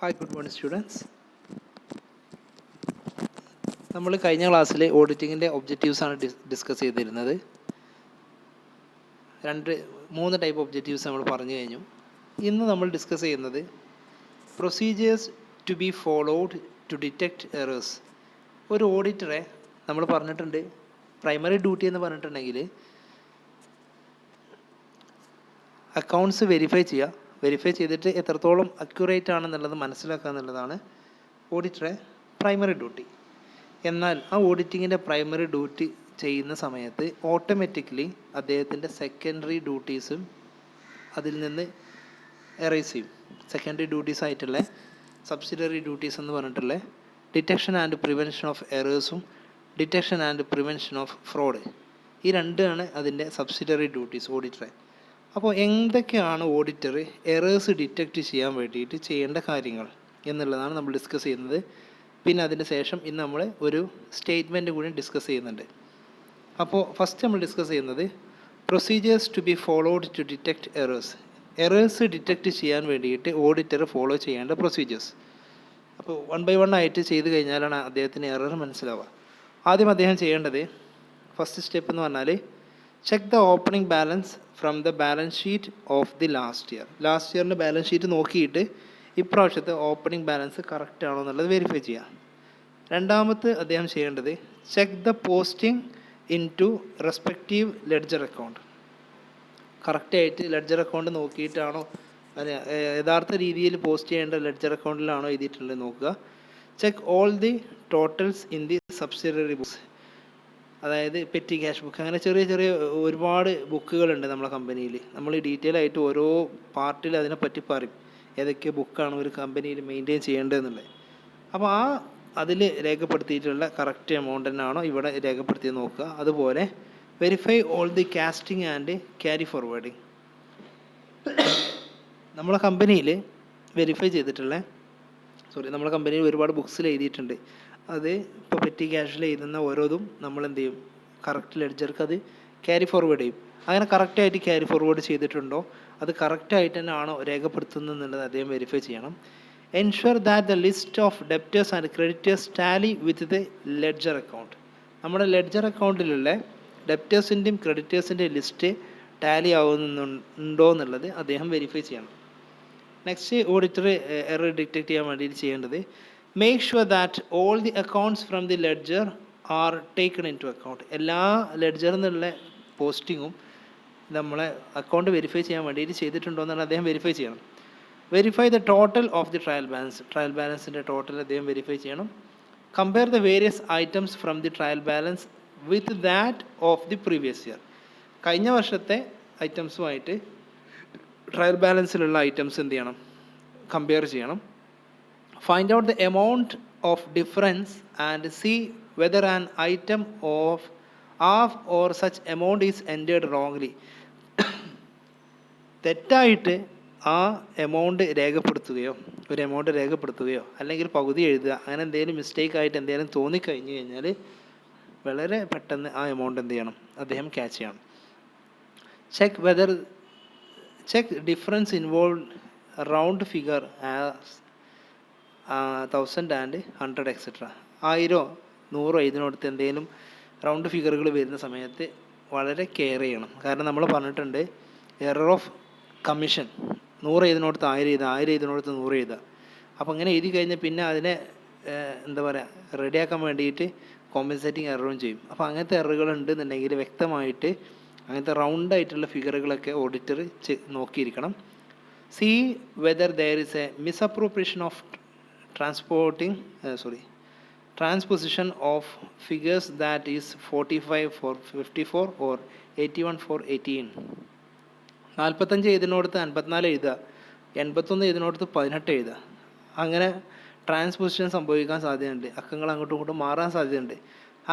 Hi, good morning students. നമ്മൾ കഴിഞ്ഞ ക്ലാസ്സിൽ ഓഡിറ്റിങ്ങിൻ്റെ ഒബ്ജക്റ്റീവ്സാണ് ഡിസ്കസ് ചെയ്തിരുന്നത്. മൂന്ന് ടൈപ്പ് ഒബ്ജക്റ്റീവ്സ് നമ്മൾ പറഞ്ഞു കഴിഞ്ഞു. ഇന്ന് നമ്മൾ ഡിസ്കസ് ചെയ്യുന്നത് procedures to be followed to detect errors. ഒരു ഓഡിറ്ററെ നമ്മൾ പറഞ്ഞിട്ടുണ്ട്, പ്രൈമറി ഡ്യൂട്ടി എന്ന് പറഞ്ഞിട്ടുണ്ടെങ്കിൽ അക്കൗണ്ട്സ് വെരിഫൈ ചെയ്യുക, വെരിഫൈ ചെയ്തിട്ട് എത്രത്തോളം അക്യുറേറ്റ് ആണെന്നുള്ളത് മനസ്സിലാക്കുക എന്നുള്ളതാണ് ഓഡിറ്ററെ പ്രൈമറി ഡ്യൂട്ടി. എന്നാൽ ആ ഓഡിറ്റിങ്ങിൻ്റെ പ്രൈമറി ഡ്യൂട്ടി ചെയ്യുന്ന സമയത്ത് ഓട്ടോമാറ്റിക്കലി അദ്ദേഹത്തിൻ്റെ സെക്കൻഡറി ഡ്യൂട്ടീസും അതിൽ നിന്ന് എറേസ് ചെയ്യും. സെക്കൻഡറി ഡ്യൂട്ടീസ് ആയിട്ടുള്ള സബ്സിഡറി ഡ്യൂട്ടീസ് എന്ന് പറഞ്ഞിട്ടുള്ള ഡിറ്റക്ഷൻ ആൻഡ് പ്രിവെൻഷൻ ഓഫ് എറേഴ്സും detection and prevention of fraud, ഈ രണ്ടാണ് അതിൻ്റെ സബ്സിഡറി ഡ്യൂട്ടീസ് ഓഡിറ്ററെ. അപ്പോൾ എന്തൊക്കെയാണ് ഓഡിറ്റർ എറേഴ്സ് ഡിറ്റക്റ്റ് ചെയ്യാൻ വേണ്ടിയിട്ട് ചെയ്യേണ്ട കാര്യങ്ങൾ എന്നുള്ളതാണ് നമ്മൾ ഡിസ്കസ് ചെയ്യുന്നത്. പിന്നെ അതിന് ശേഷം ഇന്ന് നമ്മൾ ഒരു സ്റ്റേറ്റ്മെൻറ്റ് കൂടി ഡിസ്കസ് ചെയ്യുന്നുണ്ട്. അപ്പോൾ ഫസ്റ്റ് നമ്മൾ ഡിസ്കസ് ചെയ്യുന്നത് procedures to be followed to detect errors. Errors detect ചെയ്യാൻ വേണ്ടിയിട്ട് ഓഡിറ്റർ ഫോളോ ചെയ്യേണ്ട പ്രൊസീജിയേഴ്സ്. അപ്പോൾ വൺ ബൈ വൺ ആയിട്ട് ചെയ്ത് കഴിഞ്ഞാലാണ് അദ്ദേഹത്തിന് എറർ മനസ്സിലാവുക. ആദ്യം അദ്ദേഹം ചെയ്യേണ്ടത് ഫസ്റ്റ് സ്റ്റെപ്പ് എന്ന് പറഞ്ഞാൽ check the opening balance from the balance sheet of the last year. Last ഇയറിൻ്റെ ബാലൻസ് ഷീറ്റ് നോക്കിയിട്ട് ഇപ്രാവശ്യത്തെ ഓപ്പണിംഗ് ബാലൻസ് കറക്റ്റ് ആണോ എന്നുള്ളത് വെരിഫൈ ചെയ്യുക. രണ്ടാമത് അദ്ദേഹം ചെയ്യേണ്ടത് check the posting into respective ledger account. കറക്റ്റായിട്ട് ലെഡ്ജർ അക്കൗണ്ട് നോക്കിയിട്ടാണോ യഥാർത്ഥ രീതിയിൽ പോസ്റ്റ് ചെയ്യേണ്ട ലെഡ്ജർ അക്കൗണ്ടിലാണോ എഴുതിയിട്ടുള്ളത് നോക്കുക. Check all the totals in the subsidiary books, അതായത് പെറ്റി ക്യാഷ് ബുക്ക്, അങ്ങനെ ചെറിയ ചെറിയ ഒരുപാട് ബുക്കുകളുണ്ട് നമ്മളെ കമ്പനിയിൽ. നമ്മൾ ഡീറ്റെയിൽ ആയിട്ട് ഓരോ പാർട്ടിൽ അതിനെപ്പറ്റി പറയും, ഏതൊക്കെ ബുക്കാണ് ഒരു കമ്പനിയിൽ മെയിൻറ്റെയിൻ ചെയ്യേണ്ടതെന്നുള്ളത്. അപ്പോൾ അതിൽ രേഖപ്പെടുത്തിയിട്ടുള്ള കറക്റ്റ് എമൗണ്ട് തന്നെയാണോ ഇവിടെ രേഖപ്പെടുത്തി നോക്കുക. അതുപോലെ verify all the casting and carry forwarding. നമ്മളെ കമ്പനിയിൽ വെരിഫൈ ചെയ്തിട്ടുള്ള നമ്മളെ കമ്പനിയിൽ ഒരുപാട് ബുക്സിൽ എഴുതിയിട്ടുണ്ട്. അത് ഇപ്പോൾ പെറ്റി ക്യാഷിൽ എഴുതുന്ന ഓരോതും നമ്മൾ എന്ത് ചെയ്യും, കറക്റ്റ് ലെഡ്ജർക്ക് അത് ക്യാരി ഫോർവേഡ് ചെയ്യും. അങ്ങനെ കറക്റ്റായിട്ട് ക്യാരി ഫോർവേഡ് ചെയ്തിട്ടുണ്ടോ, അത് കറക്റ്റായിട്ട് തന്നെ ആണോ രേഖപ്പെടുത്തുന്നത് എന്നുള്ളത് അദ്ദേഹം വെരിഫൈ ചെയ്യണം. Ensure that the list of debtors and creditors Tally with the ledger account. നമ്മുടെ ലെഡ്ജർ അക്കൗണ്ടിലുള്ള ഡെപ്റ്റേഴ്സിൻ്റെയും ക്രെഡിറ്റേഴ്സിൻ്റെയും ലിസ്റ്റ് ടാലി ആവുന്നുണ്ടോ എന്നുള്ളത് അദ്ദേഹം വെരിഫൈ ചെയ്യണം. നെക്സ്റ്റ് ഓഡിറ്റർ എറർ ഡിറ്റക്ട് ചെയ്യാൻ വേണ്ടിയിട്ട് ചെയ്യേണ്ടത് make sure that all the accounts from the ledger are taken into account. എല്ലാ ലെഡ്ജറിൽ നിന്നുള്ള പോസ്റ്റിങ്ങും നമ്മളെ അക്കൗണ്ട് വെരിഫൈ ചെയ്യാൻ വേണ്ടിയിട്ട് ചെയ്തിട്ടുണ്ടോ എന്നാണ് അദ്ദേഹം വെരിഫൈ ചെയ്യണം. Verify the total of the trial balance. Trial ബാലൻസിൻ്റെ ടോട്ടൽ അദ്ദേഹം വെരിഫൈ ചെയ്യണം. Compare the various items from the trial balance with that of the previous year. കഴിഞ്ഞ വർഷത്തെ ഐറ്റംസുമായിട്ട് ട്രയൽ ബാലൻസിലുള്ള ഐറ്റംസ് എന്ത് ചെയ്യണം, കമ്പയർ ചെയ്യണം. Find out the amount of difference and see whether an item of half or such amount is entered wrongly. തെറ്റായിട്ട് ആ amount രേഖപ്പെടുത്തുകയോ ഒരു amount രേഖപ്പെടുത്തുകയോ അല്ലെങ്കിൽ പകുതി എഴുതുക, അങ്ങനെ എന്തെങ്കിലും മിസ്റ്റേക്ക് ആയിട്ട് എന്തെങ്കിലും തോന്നിക്കഴിഞ്ഞു കഴിഞ്ഞാൽ വളരെ പെട്ടെന്ന് ആ എമൗണ്ട് എന്ത് ചെയ്യണം, അദ്ദേഹം ക്യാച്ച് ചെയ്യണം. Check difference involve round figure as 1000 and 100 etc. 1000, 100 ഇതിനടുത്ത് എന്തെങ്കിലും റൗണ്ട് ഫിഗറുകൾ വരുന്ന സമയത്ത് വളരെ കെയർ ചെയ്യണം. കാരണം നമ്മൾ പറഞ്ഞിട്ടുണ്ട് എറർ ഓഫ് കമ്മീഷൻ, 100 ഇതിനടുത്ത് 1000 എഴുതുക, 1000 ഇതിനടുത്ത് 100 എഴുതുക. അപ്പോൾ ഇങ്ങനെ എഴുതി കഴിഞ്ഞാൽ പിന്നെ അതിനെ എന്താ പറയുക, റെഡിയാക്കാൻ വേണ്ടിയിട്ട് കോമ്പൻസേറ്റിംഗ് എററും ചെയ്യും. അപ്പോൾ അങ്ങനത്തെ എററുകൾ ഉണ്ടെന്നുണ്ടെങ്കിൽ വ്യക്തമായിട്ട് അങ്ങനത്തെ റൗണ്ടായിട്ടുള്ള ഫിഗറുകളൊക്കെ ഓഡിറ്റർ നോക്കിയിരിക്കണം. See whether there is a misappropriation of transposition of figures that is 45 for 54 or 81 for 18. 45 ഇതിനോടത്ത് 54 എഴുതുക, 81 ഇതിനോടത്ത് 18 എഴുതുക. അങ്ങനെ ട്രാൻസ്പോസിഷൻ സംഭവിക്കാൻ സാധ്യതയുണ്ട്, അക്കങ്ങൾ അങ്ങോട്ടും ഇങ്ങോട്ടും മാറാൻ സാധ്യതയുണ്ട്.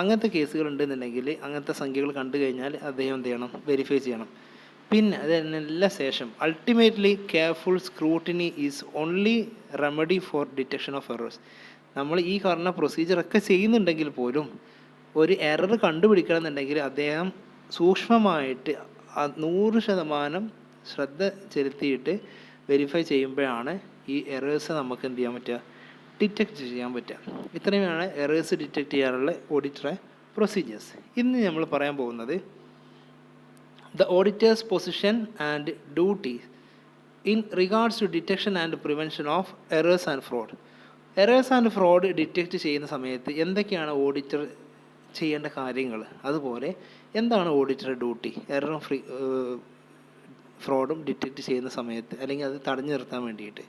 അങ്ങനത്തെ കേസുകൾ ഉണ്ടെന്നുണ്ടെങ്കിൽ അങ്ങനത്തെ സംഖ്യകൾ കണ്ടു കഴിഞ്ഞാൽ അദ്ദേഹം എന്ത് ചെയ്യണം, വെരിഫൈ ചെയ്യണം. പിന്നെ അതിനെല്ലാം ശേഷം ultimately careful scrutiny is only remedy four detection of errors. നമ്മൾ ഈ പറഞ്ഞ പ്രൊസീജിയറൊക്കെ ചെയ്യുന്നുണ്ടെങ്കിൽ പോലും ഒരു എറർ കണ്ടുപിടിക്കണം എന്നുണ്ടെങ്കിൽ അദ്ദേഹം സൂക്ഷ്മമായിട്ട് 100% ശ്രദ്ധ ചെലുത്തിയിട്ട് വെരിഫൈ ചെയ്യുമ്പോഴാണ് ഈ എറേഴ്സ് നമുക്ക് എന്ത് ചെയ്യാൻ പറ്റുക, ഡിറ്റക്റ്റ് ചെയ്യാൻ പറ്റുക. ഇത്രയുമാണ് എറേഴ്സ് ഡിറ്റക്റ്റ് ചെയ്യാനുള്ള ഓഡിറ്ററെ പ്രൊസീജിയേഴ്സ്. ഇന്ന് നമ്മൾ പറയാൻ പോകുന്നത് the auditors position and duty in regards to detection and prevention of errors and fraud. Errors and fraud detect ചെയ്യുന്ന സമയത്ത് എന്തൊക്കെയാണ് ഓഡിറ്റർ ചെയ്യേണ്ട കാര്യങ്ങൾ, അതുപോലെ എന്താണ് ഓഡിറ്ററുടെ ഡ്യൂട്ടി എററും ഫ്രോഡും ഡിറ്റക്റ്റ് ചെയ്യുന്ന സമയത്ത്, അല്ലെങ്കിൽ അത് തടഞ്ഞു നിർത്താൻ വേണ്ടിയിട്ട്.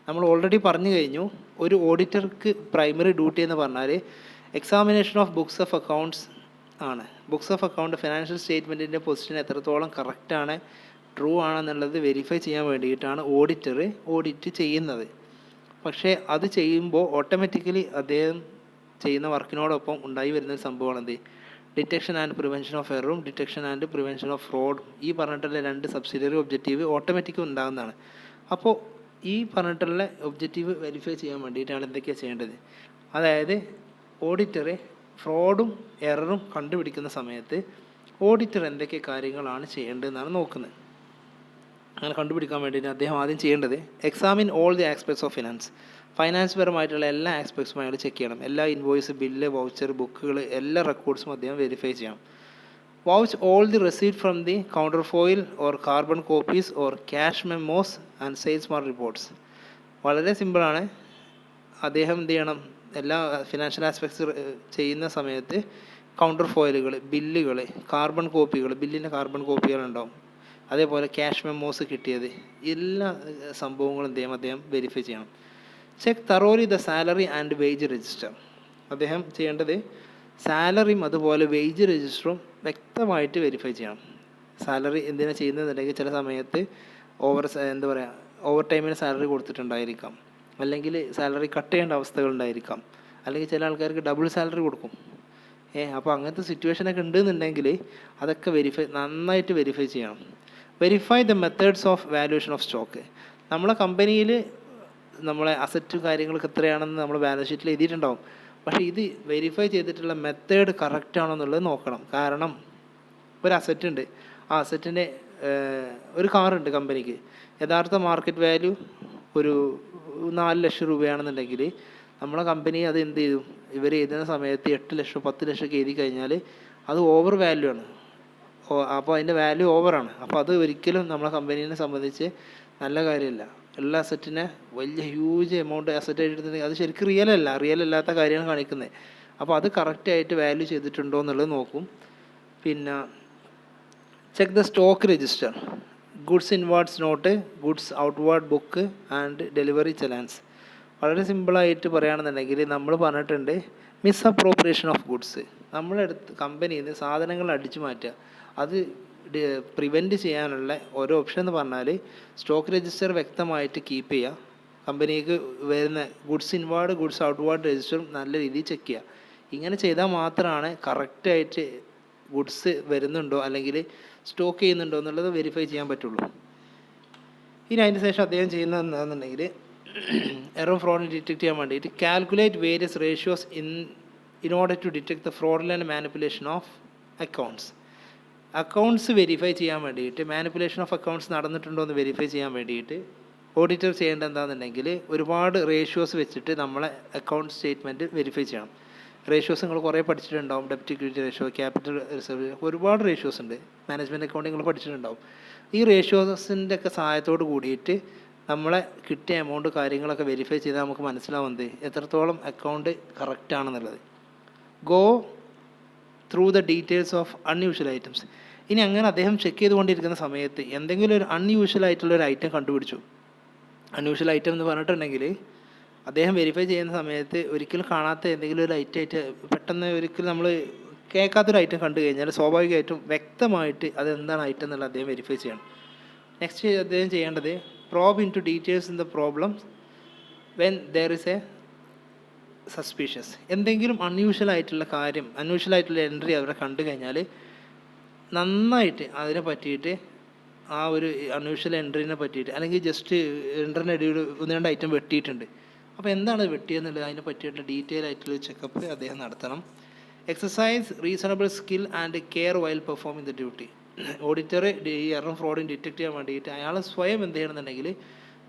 നമ്മൾ ഓൾറെഡി പറഞ്ഞു കഴിഞ്ഞു, ഒരു ഓഡിറ്റർക്ക് പ്രൈമറി ഡ്യൂട്ടി എന്ന് പറഞ്ഞാൽ examination of books of accounts ആണ്. ബുക്സ് ഓഫ് അക്കൗണ്ട് ഫിനാൻഷ്യൽ സ്റ്റേറ്റ്മെൻറ്റിൻ്റെ പൊസിഷൻ എത്രത്തോളം കറക്റ്റാണ്, ട്രൂ ആണെന്നുള്ളത് വെരിഫൈ ചെയ്യാൻ വേണ്ടിയിട്ടാണ് ഓഡിറ്റർ ഓഡിറ്റ് ചെയ്യുന്നത്. പക്ഷേ അത് ചെയ്യുമ്പോൾ ഓട്ടോമാറ്റിക്കലി അദ്ദേഹം ചെയ്യുന്ന വർക്കിനോടൊപ്പം ഉണ്ടായി വരുന്നൊരു സംഭവമാണ് എന്ത്, ഡിറ്റക്ഷൻ ആൻഡ് പ്രിവെൻഷൻ ഓഫ് എററും ഡിറ്റക്ഷൻ ആൻഡ് പ്രിവെൻഷൻ ഓഫ് ഫ്രോഡും. ഈ പറഞ്ഞിട്ടുള്ള 2 സബ്സിഡിയറി ഒബ്ജക്റ്റീവ് ഓട്ടോമാറ്റിക് ഉണ്ടാകുന്നതാണ്. അപ്പോൾ ഈ പറഞ്ഞിട്ടുള്ള ഒബ്ജക്റ്റീവ് വെരിഫൈ ചെയ്യാൻ വേണ്ടിയിട്ടാണ് എന്തൊക്കെയാണ് ചെയ്യേണ്ടത്. അതായത് ഓഡിറ്റർ ഫ്രോഡും എററും കണ്ടുപിടിക്കുന്ന സമയത്ത് ഓഡിറ്റർ എന്തൊക്കെ കാര്യങ്ങളാണ് ചെയ്യേണ്ടതെന്നാണ് നോക്കുന്നത്. അങ്ങനെ കണ്ടുപിടിക്കാൻ വേണ്ടിയിട്ട് അദ്ദേഹം ആദ്യം ചെയ്യേണ്ടത് examine all the aspects of finance പരമായിട്ടുള്ള എല്ലാ ആസ്പെക്ട്സും അയാൾ ചെക്ക് ചെയ്യണം. എല്ലാ ഇൻവോയ്സ്, ബില്ല്, വൗച്ചർ, ബുക്കുകൾ, എല്ലാ റെക്കോർഡ്സും അദ്ദേഹം വെരിഫൈ ചെയ്യണം. Vouch all the receipt from the counter foil or carbon copies or cash memos and sales mark reports. വളരെ സിമ്പിളാണ്. അദ്ദേഹം എന്ത് ചെയ്യണം, എല്ലാ ഫിനാൻഷ്യൽ ആസ്പെക്ട്സ് ചെയ്യുന്ന സമയത്ത് കൗണ്ടർ ഫോയിലുകൾ, ബില്ലുകൾ, കാർബൺ കോപ്പികൾ, ബില്ലിൻ്റെ കാർബൺ കോപ്പികളുണ്ടാവും, അതേപോലെ ക്യാഷ് മെമ്മോസ് കിട്ടിയത്, എല്ലാ സംഭവങ്ങളും എന്ത് ചെയ്യും, അദ്ദേഹം വെരിഫൈ ചെയ്യണം. Check thoroughly the salary and wage register. അദ്ദേഹം ചെയ്യേണ്ടത് സാലറിയും അതുപോലെ വേജ് രജിസ്റ്ററും വ്യക്തമായിട്ട് വെരിഫൈ ചെയ്യണം. സാലറി എന്തിനാണ് ചെയ്യുന്നതെന്നുണ്ടെങ്കിൽ ചില സമയത്ത് ഓവർ ടൈമിന് സാലറി കൊടുത്തിട്ടുണ്ടായിരിക്കാം, അല്ലെങ്കിൽ സാലറി കട്ട് ചെയ്യേണ്ട അവസ്ഥകളുണ്ടായിരിക്കാം, അല്ലെങ്കിൽ ചില ആൾക്കാർക്ക് ഡബിൾ സാലറി കൊടുക്കും. അപ്പോൾ അങ്ങനത്തെ സിറ്റുവേഷനൊക്കെ ഉണ്ടെന്നുണ്ടെങ്കിൽ അതൊക്കെ നന്നായിട്ട് വെരിഫൈ ചെയ്യണം. Verify the methods of valuation of stock. നമ്മളെ കമ്പനിയിൽ നമ്മളെ അസറ്റ് കാര്യങ്ങളൊക്കെ എത്രയാണെന്ന് നമ്മൾ ബാലൻസ് ഷീറ്റിൽ എഴുതിയിട്ടുണ്ടാവും. പക്ഷേ ഇത് വെരിഫൈ ചെയ്തിട്ടുള്ള മെത്തേഡ് കറക്റ്റ് ആണോ എന്നുള്ളത് നോക്കണം. കാരണം ഒരു അസറ്റ് ഉണ്ട്, ആ അസറ്റിൻ്റെ ഒരു കാറുണ്ട് കമ്പനിക്ക്, യഥാർത്ഥ മാർക്കറ്റ് വാല്യൂ ഒരു 4 ലക്ഷം രൂപയാണെന്നുണ്ടെങ്കിൽ നമ്മളെ കമ്പനി അത് എന്ത് ചെയ്തു, ഇവർ എഴുതുന്ന സമയത്ത് 8 ലക്ഷം 10 ലക്ഷമൊക്കെ എഴുതി കഴിഞ്ഞാൽ അത് ഓവർ വാല്യൂ ആണ്. അപ്പോൾ അതിൻ്റെ വാല്യൂ ഓവറാണ്. അപ്പോൾ അത് ഒരിക്കലും നമ്മളെ കമ്പനീനെ സംബന്ധിച്ച് നല്ല കാര്യമല്ല. ഉള്ള അസറ്റിനെ വലിയ ഹ്യൂജ് എമൗണ്ട് അസറ്റ് എടുത്തിട്ടുണ്ടെങ്കിൽ അത് ശരിക്കും റിയൽ അല്ലാത്ത കാര്യമാണ് കാണിക്കുന്നത്. അപ്പോൾ അത് കറക്റ്റായിട്ട് വാല്യൂ ചെയ്തിട്ടുണ്ടോ എന്നുള്ളത് നോക്കും. പിന്നെ check the stock register, goods inwards note, goods outward book and delivery challans. വളരെ സിമ്പിളായിട്ട് പറയുകയാണെന്നുണ്ടെങ്കിൽ നമ്മൾ പറഞ്ഞിട്ടുണ്ട് മിസ്അപ്രോപ്രിയേഷൻ ഓഫ് ഗുഡ്സ്. നമ്മളെടുത്ത് കമ്പനിയിൽ നിന്ന് സാധനങ്ങൾ അടിച്ചു മാറ്റുക, അത് പ്രിവെൻറ്റ് ചെയ്യാനുള്ള ഓരോ ഓപ്ഷൻ എന്ന് പറഞ്ഞാൽ സ്റ്റോക്ക് രജിസ്റ്റർ വ്യക്തമായിട്ട് കീപ്പ് ചെയ്യുക, കമ്പനിക്ക് വരുന്ന goods inward goods outward register നല്ല രീതിയിൽ ചെക്ക് ചെയ്യുക. ഇങ്ങനെ ചെയ്താൽ മാത്രമാണ് കറക്റ്റായിട്ട് ഗുഡ്സ് വരുന്നുണ്ടോ അല്ലെങ്കിൽ സ്റ്റോക്ക് ചെയ്യുന്നുണ്ടോ എന്നുള്ളത് വെരിഫൈ ചെയ്യാൻ പറ്റുള്ളൂ. ഇനി അതിന് ശേഷം അദ്ദേഹം ചെയ്യുന്നത് എന്താണെന്നുണ്ടെങ്കിൽ എറർ ഫ്രോഡ് ഡിറ്റക്ട് ചെയ്യാൻ വേണ്ടിയിട്ട് calculate various ratios in order to detect the fraudulent manipulation of accounts verify ചെയ്യാൻ വേണ്ടിയിട്ട്, മാനിപ്പുലേഷൻ ഓഫ് അക്കൗണ്ട്സ് നടന്നിട്ടുണ്ടോ എന്ന് വെരിഫൈ ചെയ്യാൻ വേണ്ടിയിട്ട് ഓഡിറ്റർ ചെയ്യേണ്ടത് എന്താണെന്നുണ്ടെങ്കിൽ ഒരുപാട് റേഷ്യോസ് വെച്ചിട്ട് നമ്മളെ അക്കൗണ്ട് സ്റ്റേറ്റ്മെൻറ്റ് വെരിഫൈ ചെയ്യണം. റേഷ്യോസ് നിങ്ങൾ കുറേ പഠിച്ചിട്ടുണ്ടാവും, ഡെപ്റ്റ് ഇക്വിറ്റി റേഷ്യോ, ക്യാപിറ്റൽ റിസർവ്, ഒരുപാട് റേഷ്യോസ് ഉണ്ട്. മാനേജ്മെൻറ്റ് അക്കൗണ്ടിങ് നിങ്ങൾ പഠിച്ചിട്ടുണ്ടാവും. ഈ റേഷ്യോസിൻ്റെ ഒക്കെ സഹായത്തോട് കൂടിയിട്ട് നമ്മളെ കിട്ടിയ എമൗണ്ട് കാര്യങ്ങളൊക്കെ വെരിഫൈ ചെയ്താൽ നമുക്ക് മനസ്സിലാവുന്നത് എത്രത്തോളം അക്കൗണ്ട് കറക്റ്റാണെന്നുള്ളത്. Go through the details of unusual items. ഇനി അങ്ങനെ അദ്ദേഹം ചെക്ക് ചെയ്തുകൊണ്ടിരിക്കുന്ന സമയത്ത് എന്തെങ്കിലും ഒരു അൺയൂഷ്വൽ ആയിട്ടുള്ളൊരു ഐറ്റം കണ്ടുപിടിച്ചു. അൺയൂഷ്വൽ ഐറ്റം എന്ന് പറഞ്ഞിട്ടുണ്ടെങ്കിൽ അദ്ദേഹം വെരിഫൈ ചെയ്യുന്ന സമയത്ത് ഒരിക്കലും കാണാത്ത എന്തെങ്കിലും ഒരു ഐറ്റമായിട്ട് പെട്ടെന്ന് ഒരിക്കലും നമ്മൾ കേൾക്കാത്തൊരു ഐറ്റം കണ്ടു കഴിഞ്ഞാൽ സ്വാഭാവികമായിട്ടും വ്യക്തമായിട്ട് അതെന്താണ് ഐറ്റം എന്നുള്ളത് അദ്ദേഹം വെരിഫൈ ചെയ്യണം. നെക്സ്റ്റ് അദ്ദേഹം ചെയ്യേണ്ടത് probe in to details in the problems when there is a suspicious. എന്തെങ്കിലും അൺയൂഷ്വൽ ആയിട്ടുള്ള എൻട്രി അവരെ കണ്ടു കഴിഞ്ഞാൽ നന്നായിട്ട് അതിനെ പറ്റിയിട്ട് ആ ഒരു അൺയൂഷ്വൽ എൻട്രീനെ പറ്റിയിട്ട്, അല്ലെങ്കിൽ ജസ്റ്റ് എൻട്രിൻ്റെ ഇടയിൽ 1-2 ഐറ്റം വെട്ടിയിട്ടുണ്ട്, അപ്പോൾ എന്താണ് വെട്ടിയെന്നുള്ളത് അതിനെ പറ്റിയിട്ടുള്ള ഡീറ്റെയിൽ ആയിട്ടുള്ള ചെക്കപ്പ് അദ്ദേഹം നടത്തണം. Exercise reasonable skill and care while performing the duty. Auditor ഈ എററും ഫ്രോഡും ഡിറ്റക്ട് ചെയ്യാൻ വേണ്ടിയിട്ട് അയാൾ സ്വയം എന്ത് ചെയ്യണമെന്നുണ്ടെങ്കിൽ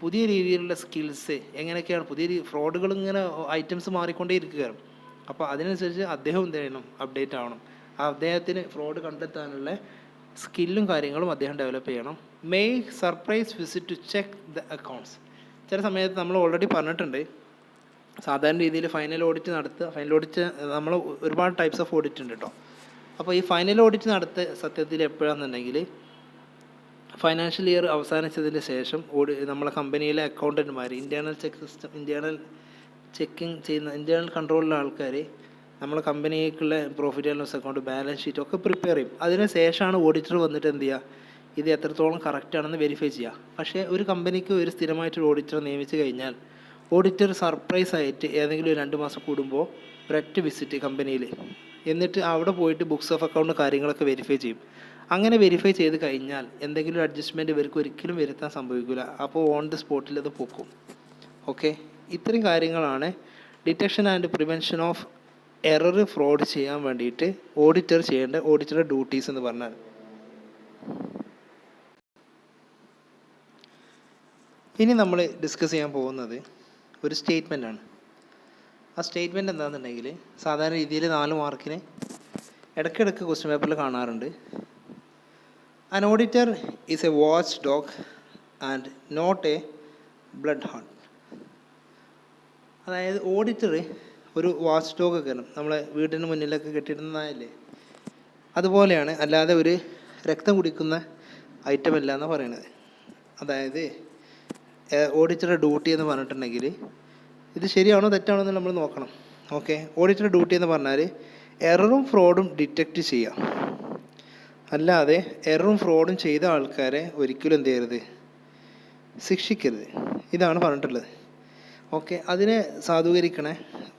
പുതിയ രീതിയിലുള്ള സ്കിൽസ് എങ്ങനെയൊക്കെയാണ്, പുതിയ ഫ്രോഡുകൾ ഇങ്ങനെ ഐറ്റംസ് മാറിക്കൊണ്ടേ ഇരിക്കുകയാണ്. അപ്പോൾ അതിനനുസരിച്ച് അദ്ദേഹം എന്ത് ചെയ്യണം, അപ്ഡേറ്റ് ആവണം. അദ്ദേഹത്തിന് ഫ്രോഡ് കണ്ടെത്താനുള്ള സ്കില്ലും കാര്യങ്ങളും അദ്ദേഹം ഡെവലപ്പ് ചെയ്യണം. Make surprise visit to check the accounts. ചില സമയത്ത് നമ്മൾ ഓൾറെഡി പറഞ്ഞിട്ടുണ്ട്, സാധാരണ രീതിയിൽ ഫൈനൽ ഓഡിറ്റ് നടത്തുക. ഫൈനൽ ഓഡിറ്റ് നമ്മൾ ഒരുപാട് ടൈപ്സ് ഓഫ് ഓഡിറ്റ് ഉണ്ട് കേട്ടോ. അപ്പോൾ ഈ ഫൈനൽ ഓഡിറ്റ് നടത്തുക സത്യത്തിൽ എപ്പോഴാണെന്നുണ്ടെങ്കിൽ ഫൈനാൻഷ്യൽ ഇയർ അവസാനിച്ചതിന് ശേഷം നമ്മളെ കമ്പനിയിലെ അക്കൗണ്ടൻറ്റുമാർ, ഇൻറ്റേർണൽ ചെക്ക് സിസ്റ്റം, ചെക്കിങ് ചെയ്യുന്ന ഇൻറ്റേർണൽ കൺട്രോളിലെ ആൾക്കാർ നമ്മളെ കമ്പനിക്കുള്ള profit and loss account, balance sheet ഒക്കെ പ്രിപ്പയർ ചെയ്യും. അതിന് ശേഷമാണ് ഓഡിറ്റർ വന്നിട്ട് എന്ത് ചെയ്യുക, ഇത് എത്രത്തോളം കറക്റ്റാണെന്ന് വെരിഫൈ ചെയ്യുക. പക്ഷേ ഒരു കമ്പനിക്ക് ഒരു സ്ഥിരമായിട്ടൊരു ഓഡിറ്റർ നിയമിച്ച് കഴിഞ്ഞാൽ ഓഡിറ്റർ സർപ്രൈസ് ആയിട്ട് ഏതെങ്കിലും 2 മാസം കൂടുമ്പോൾ ഒരൊറ്റ വിസിറ്റ് കമ്പനിയിൽ, എന്നിട്ട് അവിടെ പോയിട്ട് ബുക്സ് ഓഫ് അക്കൗണ്ട് കാര്യങ്ങളൊക്കെ വെരിഫൈ ചെയ്യും. അങ്ങനെ വെരിഫൈ ചെയ്ത് കഴിഞ്ഞാൽ എന്തെങ്കിലും അഡ്ജസ്റ്റ്മെൻറ്റ് ഇവർക്ക് ഒരിക്കലും വരുത്താൻ സംഭവിക്കില്ല. അപ്പോൾ ഓൺ ദി സ്പോട്ടിൽ അത് പൊക്കും. ഓക്കെ, ഇത്രയും കാര്യങ്ങളാണ് detection and prevention of error, fraud ചെയ്യാൻ വേണ്ടിയിട്ട് ഓഡിറ്റർ ചെയ്യേണ്ട ഓഡിറ്ററുടെ ഡ്യൂട്ടീസ് എന്ന് പറഞ്ഞാൽ. ഇനി നമ്മൾ ഡിസ്കസ് ചെയ്യാൻ പോകുന്നത് ഒരു സ്റ്റേറ്റ്മെൻറ്റാണ്. ആ സ്റ്റേറ്റ്മെൻറ്റ് എന്താണെന്നുണ്ടെങ്കിൽ സാധാരണ രീതിയിൽ 4 മാർക്കിന് ഇടയ്ക്കിടയ്ക്ക് ക്വസ്റ്റ്യൻ പേപ്പറിൽ കാണാറുണ്ട്. An auditor is a watch dog and not a blood hunt. അതായത് ഓഡിറ്റർ ഒരു വാച്ച് ഡോഗൊക്കെ നമ്മളെ വീടിന് മുന്നിലൊക്കെ കെട്ടിടുന്നതായല്ലേ, അതുപോലെയാണ്, അല്ലാതെ ഒരു രക്തം കുടിക്കുന്ന ഐറ്റമല്ല എന്നാണ് പറയണത്. അതായത് ഓഡിറ്ററുടെ ഡ്യൂട്ടി എന്ന് പറഞ്ഞിട്ടുണ്ടെങ്കിൽ ഇത് ശരിയാണോ തെറ്റാണോ എന്ന് നമ്മൾ നോക്കണം. ഓക്കെ, ഓഡിറ്ററുടെ ഡ്യൂട്ടി എന്ന് പറഞ്ഞാൽ എററും ഫ്രോഡും ഡിറ്റക്റ്റ് ചെയ്യുക, അല്ലാതെ എററും ഫ്രോഡും ചെയ്ത ആൾക്കാരെ ഒരിക്കലും എന്ത് ചെയ്യരുത്, ശിക്ഷിക്കരുത്. ഇതാണ് പറഞ്ഞിട്ടുള്ളത്. ഓക്കെ, അതിനെ സാധൂകരിക്കണ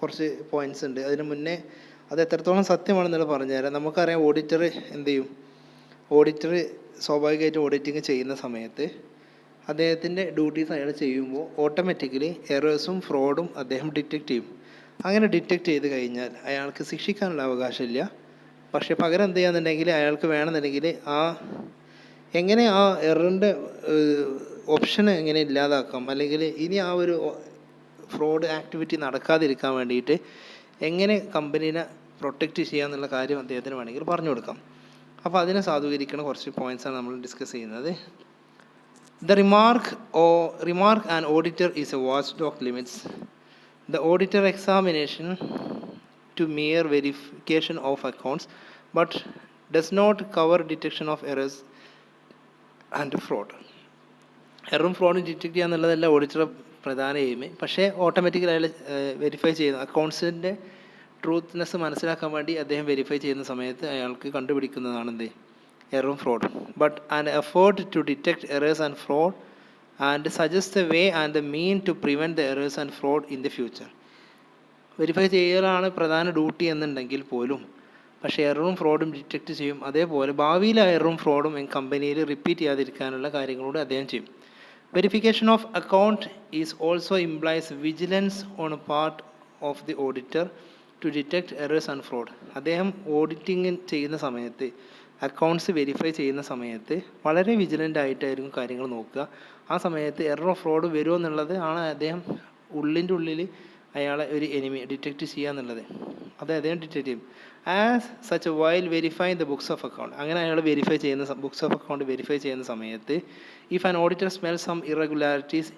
കുറച്ച് പോയിൻറ്റ്സ് ഉണ്ട്. അതിന് മുന്നേ അത് എത്രത്തോളം സത്യമാണെന്നുള്ളത് പറഞ്ഞുതരാം. നമുക്കറിയാം ഓഡിറ്റർ എന്ത് ചെയ്യും, ഓഡിറ്റർ സ്വാഭാവികമായിട്ട് ഓഡിറ്റിങ് ചെയ്യുന്ന സമയത്ത് അദ്ദേഹത്തിൻ്റെ ഡ്യൂട്ടീസ് അയാൾ ചെയ്യുമ്പോൾ ഓട്ടോമാറ്റിക്കലി എറേഴ്സും ഫ്രോഡും അദ്ദേഹം ഡിറ്റക്റ്റ് ചെയ്യും. അങ്ങനെ ഡിറ്റക്റ്റ് ചെയ്ത് കഴിഞ്ഞാൽ അയാൾക്ക് ശിക്ഷിക്കാനുള്ള അവകാശമില്ല. പക്ഷേ പകരം എന്ത് ചെയ്യാന്നുണ്ടെങ്കിൽ അയാൾക്ക് വേണമെന്നുണ്ടെങ്കിൽ എങ്ങനെ ആ എററിൻ്റെ ഓപ്ഷന് എങ്ങനെ ഇല്ലാതാക്കാം, അല്ലെങ്കിൽ ഇനി ആ ഒരു ഫ്രോഡ് ആക്ടിവിറ്റി നടക്കാതിരിക്കാൻ വേണ്ടിയിട്ട് എങ്ങനെ കമ്പനീനെ പ്രൊട്ടക്റ്റ് ചെയ്യാന്നുള്ള കാര്യം അദ്ദേഹത്തിന് വേണമെങ്കിൽ പറഞ്ഞു കൊടുക്കാം. അപ്പോൾ അതിനെ സാധൂകരിക്കുന്ന കുറച്ച് പോയിൻറ്റ്സാണ് നമ്മൾ ഡിസ്കസ് ചെയ്യുന്നത്. The remark an auditor is a watchdog limits the auditor examination to mere verification of accounts but does not cover detection of errors and fraud. എററും ഫ്രോഡും ഡിറ്റക്ട് ചെയ്യുക എന്നുള്ളതല്ല ഓഡിറ്ററുടെ പ്രധാന എയിം. പക്ഷേ ഓട്ടോമാറ്റിക്കലി അയാൾ വെരിഫൈ ചെയ്യുന്ന അക്കൗണ്ട്സിൻ്റെ ട്രൂത്ത്നെസ് മനസ്സിലാക്കാൻ വേണ്ടി അദ്ദേഹം വെരിഫൈ ചെയ്യുന്ന സമയത്ത് അയാൾക്ക് കണ്ടുപിടിക്കുന്നതാണ് എന്ത്, എററും ഫ്രോഡും. But and effort to detect errors and fraud and suggest a way and the mean to prevent the errors and fraud in the future. Verify ചെയ്യലാണ് പ്രധാന ഡ്യൂട്ടി എന്നുണ്ടെങ്കിൽ പോലും പക്ഷേ എററും ഫ്രോഡും ഡിറ്റക്റ്റ് ചെയ്യും. അതേപോലെ ഭാവിയിൽ എററും ഫ്രോഡും കമ്പനിയിൽ റിപ്പീറ്റ് ചെയ്യാതിരിക്കാനുള്ള കാര്യങ്ങളൂടെ അദ്ദേഹം ചെയ്യും. Verification of account is also implies vigilance on part of the auditor to detect errors and fraud. അദ്ദേഹം ഓഡിറ്റിങ് ചെയ്യുന്ന സമയത്ത്, അക്കൗണ്ട്സ് വെരിഫൈ ചെയ്യുന്ന സമയത്ത് വളരെ വിജിലൻ്റ് ആയിട്ടായിരിക്കും കാര്യങ്ങൾ നോക്കുക. ആ സമയത്ത് എറർ ഫ്രോഡ് വരുമോ എന്നുള്ളത് ആണ് അദ്ദേഹം ഉള്ളിൻ്റെ ഉള്ളിൽ അയാളെ ഒരു എനിമി ഡിറ്റക്റ്റ് ചെയ്യുക എന്നുള്ളത്. അത് അദ്ദേഹം ഡിറ്റക്റ്റ് ചെയ്യും. As such while verify the books of account. അങ്ങനെ അയാൾ വെരിഫൈ ചെയ്യുന്ന ബുക്സ് ഓഫ് അക്കൗണ്ട് വെരിഫൈ ചെയ്യുന്ന സമയത്ത് if an auditor smell some irregularities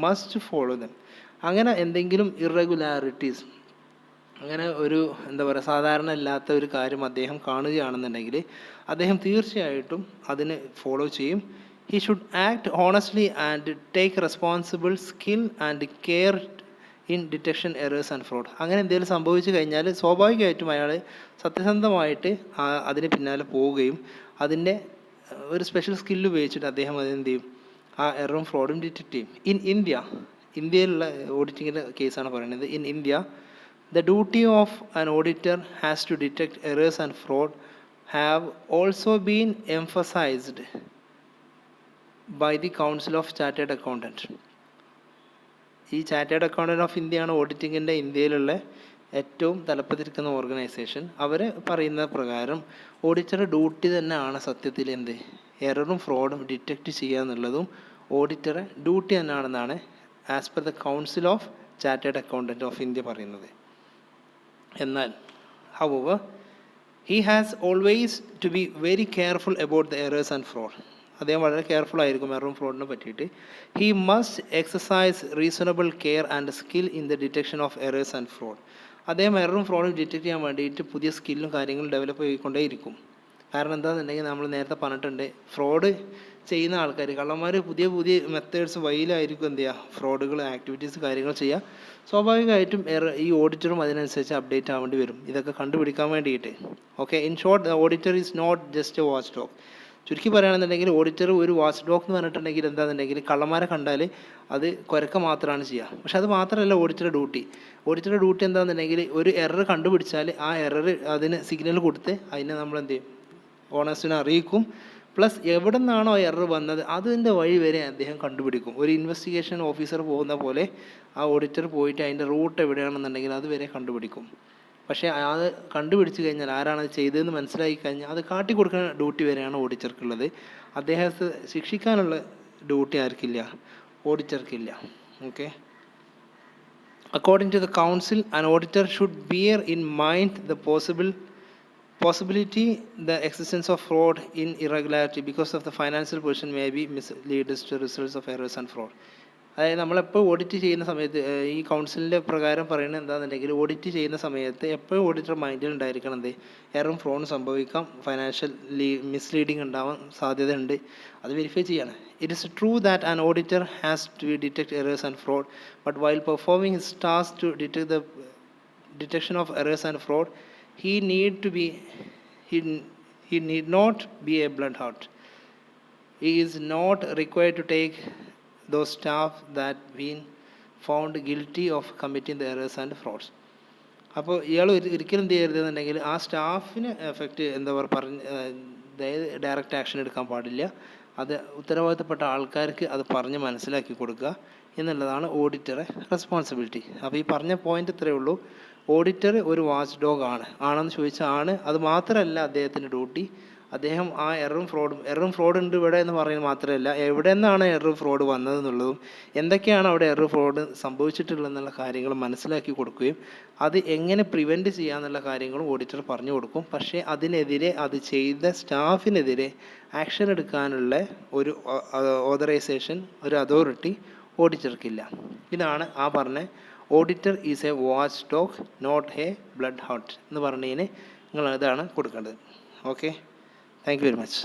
must follow them. അങ്ങനെ എന്തെങ്കിലും ഇറഗുലാരിറ്റീസ്, അങ്ങനെ ഒരു എന്താ പറയുക സാധാരണ അല്ലാത്ത ഒരു കാര്യം അദ്ദേഹം കാണുകയാണെന്നുണ്ടെങ്കിൽ അദ്ദേഹം തീർച്ചയായിട്ടും അതിന് ഫോളോ ചെയ്യും. He should act honestly and take responsible skill and care in detection errors and fraud. അങ്ങനെ എന്തെങ്കിലും സംഭവിച്ചു കഴിഞ്ഞാൽ സ്വാഭാവികമായിട്ടും അയാൾ സത്യസന്ധമായിട്ട് അതിന് പിന്നാലെ പോവുകയും അതിൻ്റെ ഒരു സ്പെഷ്യൽ സ്കില്ല് ഉപയോഗിച്ചിട്ട് അദ്ദേഹം അതെന്ത് ചെയ്യും, ആ എററും ഫ്രോഡും ഡിറ്റക്റ്റ് ചെയ്യും. ഇന്ത്യയിലുള്ള ഓഡിറ്റിങ്ങിൻ്റെ കേസാണ് പറയുന്നത്. In India the duty of an auditor has to detect errors and fraud have also been emphasized by the Council of Chartered Accountants. ഈ ചാർട്ടേഡ് അക്കൗണ്ടൻറ്റ് ഓഫ് ഇന്ത്യയാണ് ഓഡിറ്റിങ്ങിൻ്റെ ഇന്ത്യയിലുള്ള ഏറ്റവും തലപ്പത്തിരിക്കുന്ന ഓർഗനൈസേഷൻ. അവർ പറയുന്ന പ്രകാരം ഓഡിറ്ററുടെ ഡ്യൂട്ടി തന്നെയാണ് സത്യത്തിൽ എററും ഫ്രോഡും ഡിറ്റക്റ്റ് ചെയ്യുക എന്നുള്ളതും ഓഡിറ്ററെ ഡ്യൂട്ടി തന്നെയാണെന്നാണ് as per the council of chartered accountant of India പറയുന്നത്. എന്നാൽ however he has always to be very careful about the errors and fraud. അദ്ദേഹം വളരെ കെയർഫുൾ ആയിരിക്കും എററും ഫ്രോഡിനെ പറ്റിയിട്ട്. He must exercise reasonable care and skill in the detection of errors and fraud. അദ്ദേഹം എററും ഫ്രോഡും detect ചെയ്യാൻ വേണ്ടിയിട്ട് പുതിയ സ്കില്ലും കാര്യങ്ങളും ഡെവലപ്പ് ചെയ്തുകൊണ്ടേയിരിക്കും. കാരണം എന്താണെന്നുണ്ടെങ്കിൽ നമ്മൾ നേരത്തെ പറഞ്ഞിട്ടുണ്ട്, ഫ്രോഡ് ചെയ്യുന്ന ആൾക്കാർ, കള്ളന്മാർ പുതിയ പുതിയ മെത്തേഡ്സ് വഴിയിലായിരിക്കും എന്ത് ചെയ്യുക, ഫ്രോഡുകൾ ആക്ടിവിറ്റീസ് കാര്യങ്ങൾ ചെയ്യുക. സ്വാഭാവികമായിട്ടും ഈ ഓഡിറ്ററും അതിനനുസരിച്ച് അപ്ഡേറ്റ് ആവേണ്ടി വരും, ഇതൊക്കെ കണ്ടുപിടിക്കാൻ വേണ്ടിയിട്ട്. Okay, in short, the auditor is not just a watch dog. ചുരുക്കി പറയുകയാണെന്നുണ്ടെങ്കിൽ ഓഡിറ്റർ ഒരു വാച്ച് ഡോഗ് എന്ന് പറഞ്ഞിട്ടുണ്ടെങ്കിൽ എന്താണെന്നുണ്ടെങ്കിൽ കള്ളന്മാരെ കണ്ടാൽ അത് കുരക്ക മാത്രമാണ് ചെയ്യുക. പക്ഷെ അത് മാത്രമല്ല ഓഡിറ്ററുടെ ഡ്യൂട്ടി. ഓഡിറ്ററുടെ ഡ്യൂട്ടി എന്താണെന്നുണ്ടെങ്കിൽ ഒരു എറർ കണ്ടുപിടിച്ചാൽ ആ എറർ അതിന് സിഗ്നൽ കൊടുത്ത് അതിനെ നമ്മൾ എന്ത് ചെയ്യും, ഓണേഴ്സിനെ അറിയിക്കും. പ്ലസ് എവിടെ നിന്നാണോ എറർ വന്നത് അതിൻ്റെ വഴി വരെ അദ്ദേഹം കണ്ടുപിടിക്കും. ഒരു ഇൻവെസ്റ്റിഗേഷൻ ഓഫീസർ പോകുന്ന പോലെ ആ ഓഡിറ്റർ പോയിട്ട് അതിൻ്റെ റൂട്ട് എവിടെയാണെന്നുണ്ടെങ്കിൽ അത് വരെ കണ്ടുപിടിക്കും. പക്ഷേ അത് കണ്ടുപിടിച്ച് കഴിഞ്ഞാൽ ആരാണ് അത് ചെയ്തതെന്ന് മനസ്സിലാക്കി കഴിഞ്ഞാൽ അത് കാട്ടിക്കൊടുക്കുന്ന ഡ്യൂട്ടി വരെയാണ് ഓഡിറ്റർക്കുള്ളത്. അദ്ദേഹത്തെ ശിക്ഷിക്കാനുള്ള ഡ്യൂട്ടി ആർക്കില്ല, ഓഡിറ്റർക്കില്ല. Okay, according to the council, an auditor should bear in mind the possibility the existence of fraud in irregularity because of the financial position may be misleads to results of errors and fraud. അതായത് നമ്മളെപ്പോൾ audit ചെയ്യുന്ന സമയത്ത് ഈ കൗൺസിലിൻ്റെ പ്രകാരം പറയുന്നത് എന്താണെന്നുണ്ടെങ്കിൽ audit ചെയ്യുന്ന സമയത്ത് എപ്പോഴും ഓഡിറ്റർ മൈൻഡിൽ ഉണ്ടായിരിക്കണം എന്ത്, എററും ഫ്രോഡും സംഭവിക്കാം, ഫൈനാൻഷ്യൽ മിസ്ലീഡിങ് ഉണ്ടാവാൻ സാധ്യതയുണ്ട്, അത് വെരിഫൈ ചെയ്യാണ്. It is true that an auditor has to detect errors and fraud, but while performing his task to detect the detection of errors and fraud he need not be a bloodhound. He is not required to take those staff that been found guilty of committing the errors and frauds. അപ്പോൾ ഇയാൾ ഒരിക്കലും എന്ത് ചെയ്യരുതെന്നുണ്ടെങ്കിൽ ആ സ്റ്റാഫിന് effect എന്താ പറയുക, direct action എടുക്കാൻ പാടില്ല. അത് ഉത്തരവാദിത്തപ്പെട്ട ആൾക്കാർക്ക് അത് പറഞ്ഞ് മനസ്സിലാക്കി കൊടുക്കുക എന്നുള്ളതാണ് ഓഡിറ്ററെ റെസ്പോൺസിബിലിറ്റി. അപ്പോൾ ഈ പറഞ്ഞ പോയിന്റ് ഇത്രയേ ഉള്ളൂ. ഓഡിറ്റർ ഒരു വാച്ച് ഡോഗ് ആണെന്ന് ചോദിച്ചാൽ ആണ്. അത് മാത്രമല്ല അദ്ദേഹത്തിൻ്റെ ഡ്യൂട്ടി, അദ്ദേഹം ആ എററും ഫ്രോഡ് ഉണ്ട് ഇവിടെ എന്ന് പറയുന്നത് മാത്രമല്ല, എവിടെ നിന്നാണ് എററും ഫ്രോഡ് വന്നതെന്നുള്ളതും എന്തൊക്കെയാണ് അവിടെ എറർ ഫ്രോഡ് സംഭവിച്ചിട്ടുള്ളതെന്നുള്ള കാര്യങ്ങൾ മനസ്സിലാക്കി കൊടുക്കുകയും അത് എങ്ങനെ പ്രിവെൻറ്റ് ചെയ്യാന്നുള്ള കാര്യങ്ങളും ഓഡിറ്റർ പറഞ്ഞു കൊടുക്കും. പക്ഷേ അതിനെതിരെ, അത് ചെയ്ത സ്റ്റാഫിനെതിരെ ആക്ഷൻ എടുക്കാനുള്ള ഒരു ഓതറൈസേഷൻ, ഒരു അതോറിറ്റി ഓഡിറ്റർക്കില്ല. ഇതാണ് ആ പറഞ്ഞ auditor is a watch dog not a blood hound എന്ന് പറഞ്ഞതിന് നിങ്ങൾ ഇതാണ് കൊടുക്കേണ്ടത്. Okay, thank you very much.